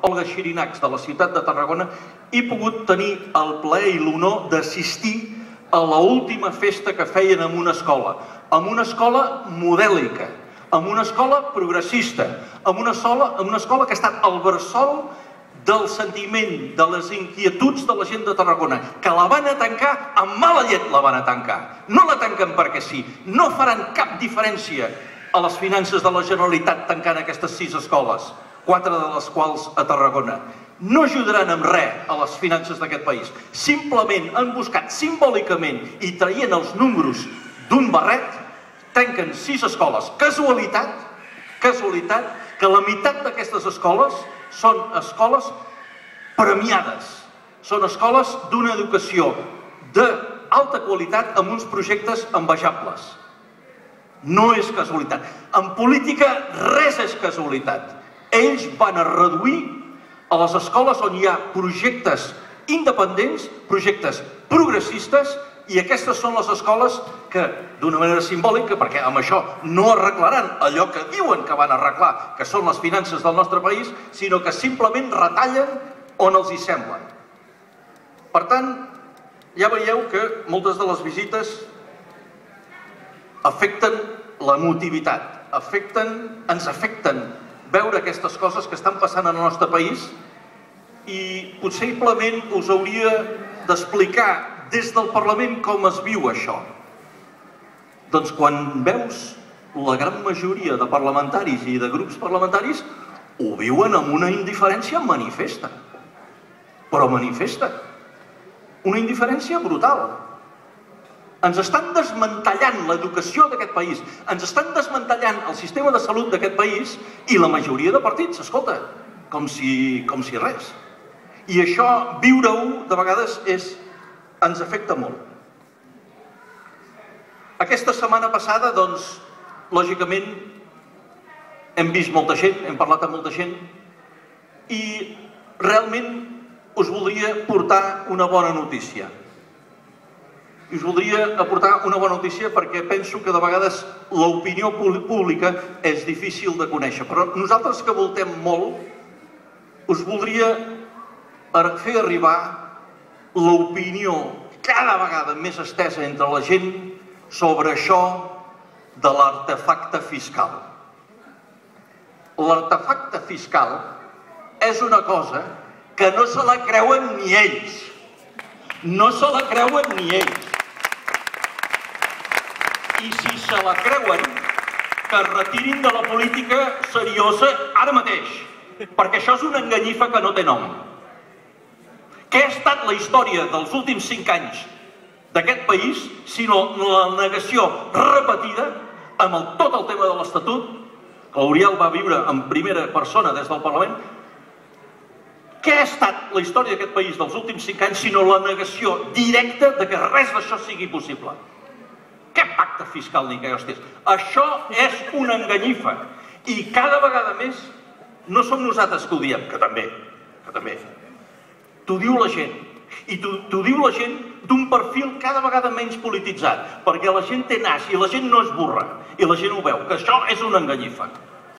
Olga Xirinacs, de la ciutat de Tarragona, he pogut tenir el plaer i l'honor d'assistir a l'última festa que feien en una escola modèlica, en una escola progressista, en una escola que ha estat al bressol del sentiment, de les inquietuds de la gent de Tarragona, que la van a tancar, amb mala llet la van a tancar. No la tanquen perquè sí, no faran cap diferència a les finances de la Generalitat tancant aquestes 6 escoles, 4 de les quals a Tarragona. No ajudaran en res a les finances d'aquest país. Simplement han buscat simbòlicament i traient els números d'un barret, tanquen 6 escoles. Casualitat que la meitat d'aquestes escoles són escoles premiades, són escoles d'una educació d'alta qualitat amb uns projectes envejables. No és casualitat. En política res és casualitat. Ells van a reduir a les escoles on hi ha projectes independents, projectes progressistes, i aquestes són les escoles que, d'una manera simbòlica, perquè amb això no arreglaran allò que diuen que van arreglar, que són les finances del nostre país, sinó que simplement retallen on els hi semblen. Per tant, ja veieu que moltes de les visites afecten l'emotivitat, ens afecten veure aquestes coses que estan passant en el nostre país, i possiblement us hauria d'explicar des del Parlament com es viu això. Doncs quan veus la gran majoria de parlamentaris i de grups parlamentaris ho viuen amb una indiferència manifesta, però manifesta, una indiferència brutal. Ens estan desmantellant l'educació d'aquest país, ens estan desmantellant el sistema de salut d'aquest país, i la majoria de partits, escolta, com si res. I això, viure-ho, de vegades ens afecta molt. Aquesta setmana passada, doncs, lògicament, hem vist molta gent, hem parlat amb molta gent, i realment us voldria portar una bona notícia. I us voldria aportar una bona notícia perquè penso que de vegades l'opinió pública és difícil de conèixer, però nosaltres que voltem molt, us voldria fer arribar l'opinió cada vegada més estesa entre la gent sobre això de l'artefacte fiscal. L'artefacte fiscal és una cosa que no se la creuen ni ells. No se la creuen ni ells. I si se la creuen, que es retirin de la política seriosa ara mateix, perquè això és una enganyifa que no té nom. Què ha estat la història dels últims 5 anys d'aquest país, sinó la negació repetida amb tot el tema de l'Estatut, que l'Oriol va viure en primera persona des del Parlament? Què ha estat la història d'aquest país dels últims 5 anys, sinó la negació directa de que res d'això sigui possible? Què pacte fiscal ni què hòsties? Això és una enganyifa. I cada vegada més, no som nosaltres que ho diem, que també, t'ho diu la gent. I t'ho diu la gent d'un perfil cada vegada menys polititzat, perquè la gent té nas i la gent no es burra, i la gent ho veu, que això és una enganyifa.